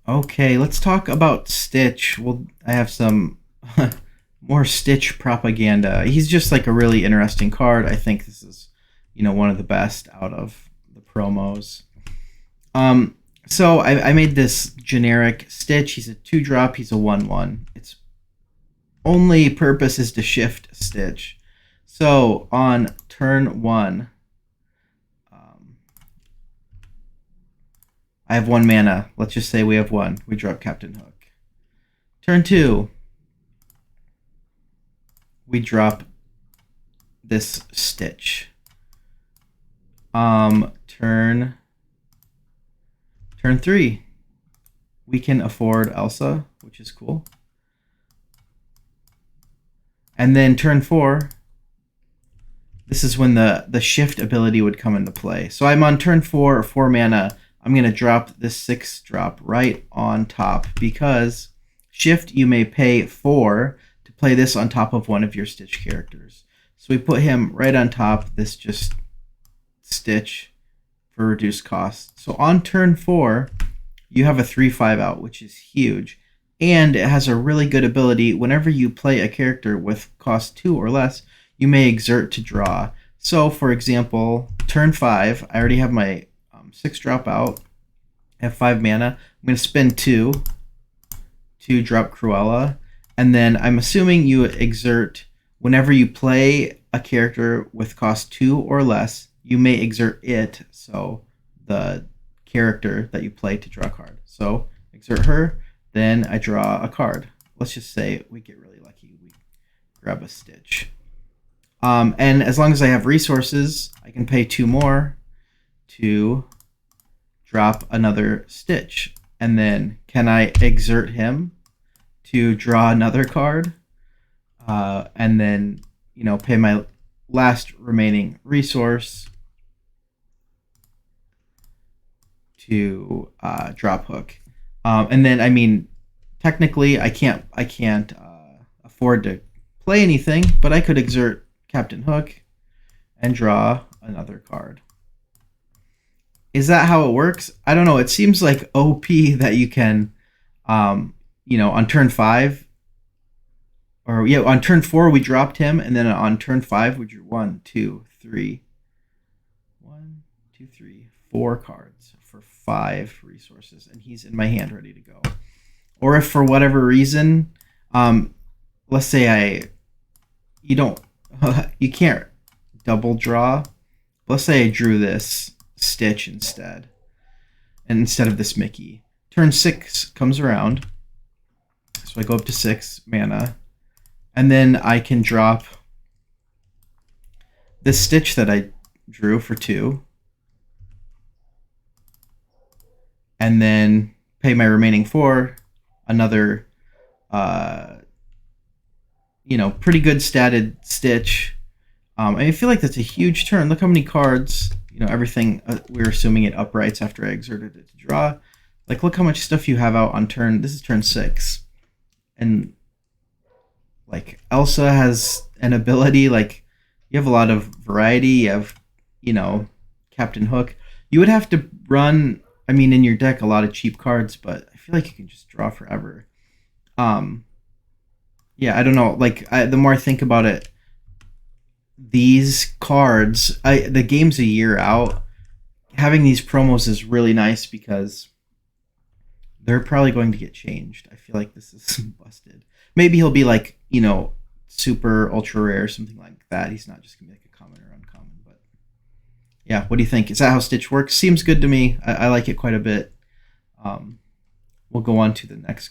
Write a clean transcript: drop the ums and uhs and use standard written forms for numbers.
Okay, let's talk about Stitch. Well, I have some more Stitch propaganda. He's just like a really interesting card. I think this is, one of the best out of the promos. Um, so I made this generic Stitch. He's a 2-drop. He's a 1/1. Its only purpose is to shift Stitch. So on turn one, I have 1 mana. Let's just say we have one. We drop Captain Hook. Turn two, we drop this Stitch. Turn three, we can afford Elsa, which is cool. And then turn four, this is when the shift ability would come into play. So I'm on turn 4 mana. I'm going to drop this 6-drop right on top because shift, you may pay 4 to play this on top of one of your Stitch characters. So we put him right on top, this just Stitch for reduced cost. So on turn 4, you have a 3/5 out, which is huge. And it has a really good ability. Whenever you play a character with cost 2 or less, you may exert to draw. So, for example, turn 5, I already have my 6-drop out. I have 5 mana. I'm going to spend 2 to drop Cruella. And then I'm assuming you exert whenever you play a character with cost 2 or less, you may exert it. So, the character that you play to draw a card. So, exert her. Then I draw a card. Let's just say we get really lucky. We grab a Stitch. And as long as I have resources, I can pay 2 more to drop another Stitch. And then can I exert him to draw another card? And then, pay my last remaining resource to drop Hook. And then, technically, I can't afford to play anything, but I could exert Captain Hook and draw another card. Is that how it works? I don't know. It seems like OP that you can, on turn 5, on turn 4 we dropped him, and then on turn 5 we drew 4 cards for 5 resources, and he's in my hand ready to go. Or if for whatever reason, let's say you can't double draw. Let's say I drew this Stitch instead, and instead of this Mickey. Turn 6 comes around, so I go up to 6 mana, and then I can drop this Stitch that I drew for 2, and then pay my remaining 4, another pretty good statted Stitch. I feel like that's a huge turn. Look how many cards, everything, we're assuming it uprights after I exerted it to draw. Like, look how much stuff you have out on turn. This is turn 6. And, like, Elsa has an ability, like, you have a lot of variety. You have, Captain Hook. You would have to run, in your deck, a lot of cheap cards, but I feel like you can just draw forever. Yeah, I don't know. Like, the more I think about it, these cards, the game's a year out. Having these promos is really nice because they're probably going to get changed. I feel like this is busted. Maybe he'll be like, super ultra rare, something like that. He's not just gonna be like a common or uncommon. But yeah, what do you think? Is that how Stitch works? Seems good to me. I like it quite a bit. We'll go on to the next